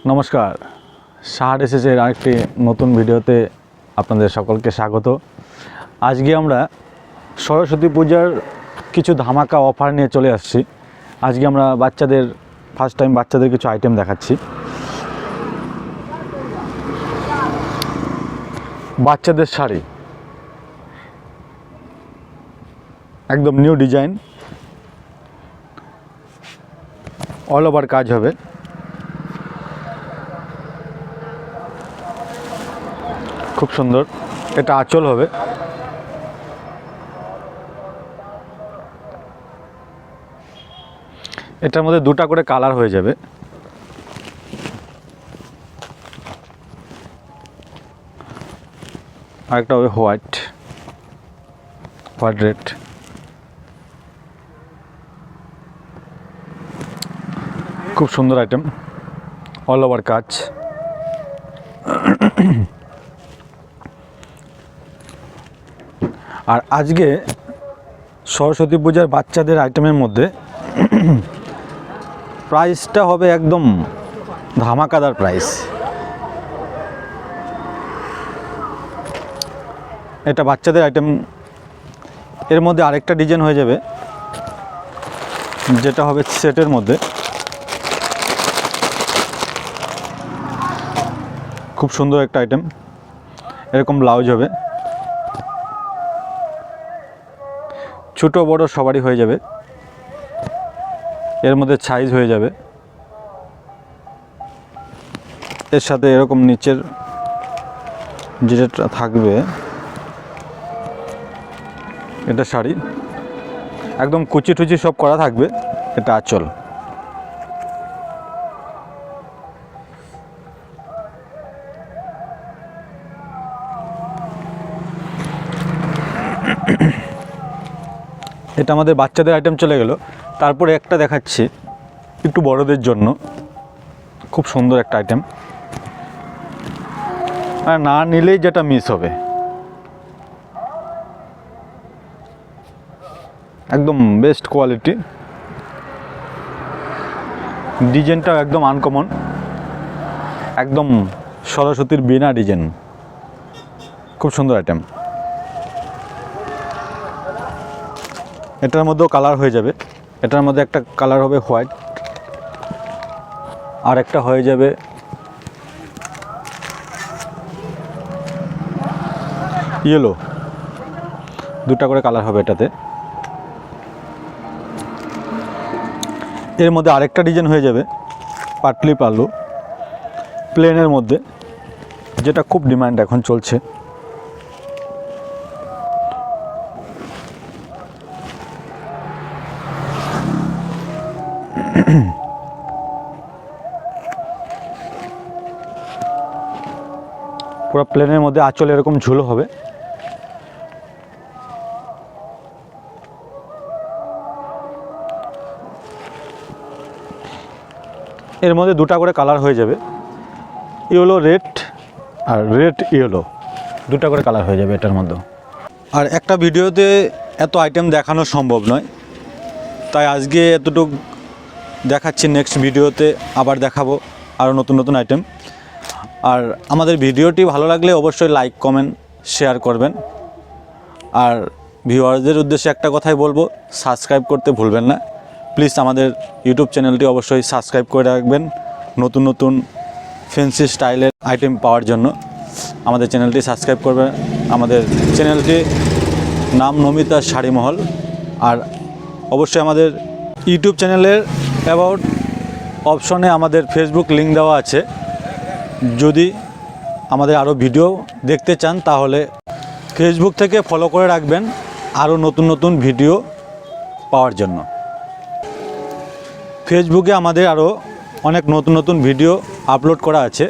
নমস্কার, সাহার এসেছে আরেকটি নতুন ভিডিওতে আপনাদের সকলকে স্বাগত। আজকে আমরা সরস্বতী পূজার কিছু ধামাকা অফার নিয়ে চলে আসছি। আজকে আমরা বাচ্চাদের ফার্স্ট টাইম বাচ্চাদের কিছু আইটেম দেখাচ্ছি। বাচ্চাদের শাড়ি একদম নিউ ডিজাইন, অল ওভার কাজ হবে। খুব সুন্দর, এটা আঁচল হবে। এটার মধ্যে দুটা করে কালার হয়ে যাবে। আরেকটা হবে হোয়াইট রেড। খুব সুন্দর আইটেম, অল ওভার কাজ। আর আজকে সরস্বতী পূজার বাচ্চাদের আইটেমের মধ্যে প্রাইসটা হবে একদম ধামাকাদার প্রাইস। এটা বাচ্চাদের আইটেম, এর মধ্যে আরেকটা ডিজাইন হয়ে যাবে যেটা হবে সেটের মধ্যে। খুব সুন্দর একটা আইটেম, এরকম ব্লাউজ হবে, ছোট বড় সবারই হয়ে যাবে। এর মধ্যে সাইজ হয়ে যাবে। এর সাথে এরকম নিচের যেটা থাকবে, এটা শাড়ি একদম কুচি টুচি সব করা থাকবে। এটা আঁচল। এটা আমাদের বাচ্চাদের আইটেম চলে গেল। তারপরে একটা দেখাচ্ছি একটু বড়দের জন্য, খুব সুন্দর একটা আইটেম। আর না নিলেই যেটা মিস হবে, একদম বেস্ট কোয়ালিটি। ডিজাইনটাও একদম আনকমন, একদম সরস্বতীর বিনা ডিজাইন। খুব সুন্দর আইটেম। এটার মধ্যেও কালার হয়ে যাবে। এটার মধ্যে একটা কালার হবে হোয়াইট, আর একটা হয়ে যাবে ইয়েলো। দুটা করে কালার হবে এটাতে। এর মধ্যে আরেকটা ডিজাইন হয়ে যাবে পাটলি পাল্লু প্লেনের মধ্যে, যেটা খুব ডিমান্ড এখন চলছে। পুরো প্লেনের মধ্যে আঁচল এরকম ঝুলো হবে। এর মধ্যে দুটা করে কালার হয়ে যাবে, ইয়েলো রেড আর রেড ইয়েলো, দুটা করে কালার হয়ে যাবে এটার মধ্যে। আর একটা ভিডিওতে এত আইটেম দেখানো সম্ভব নয়, তাই আজকে এতটুকু দেখাচ্ছি। নেক্সট ভিডিওতে আবার দেখাবো আরও নতুন নতুন আইটেম। আর আমাদের ভিডিওটি ভালো লাগলে অবশ্যই লাইক কমেন্ট শেয়ার করবেন। আর ভিউয়ারদের উদ্দেশ্যে একটা কথাই বলবো, সাবস্ক্রাইব করতে ভুলবেন না প্লিজ। আমাদের ইউটিউব চ্যানেলটি অবশ্যই সাবস্ক্রাইব করে রাখবেন নতুন নতুন ফ্যান্সি স্টাইলের আইটেম পাওয়ার জন্য। আমাদের চ্যানেলটি সাবস্ক্রাইব করবেন। আমাদের চ্যানেলটি নাম নমিতা শাড়ি মহল। আর অবশ্যই আমাদের ইউটিউব চ্যানেলের অ্যাবাউট অপশনে আমাদের ফেসবুক লিঙ্ক দেওয়া আছে। যদি আমাদের আরও ভিডিও দেখতে চান তাহলে ফেসবুক থেকে ফলো করে রাখবেন আরও নতুন নতুন ভিডিও পাওয়ার জন্য। ফেসবুকে আমাদের আরও অনেক নতুন নতুন ভিডিও আপলোড করা আছে।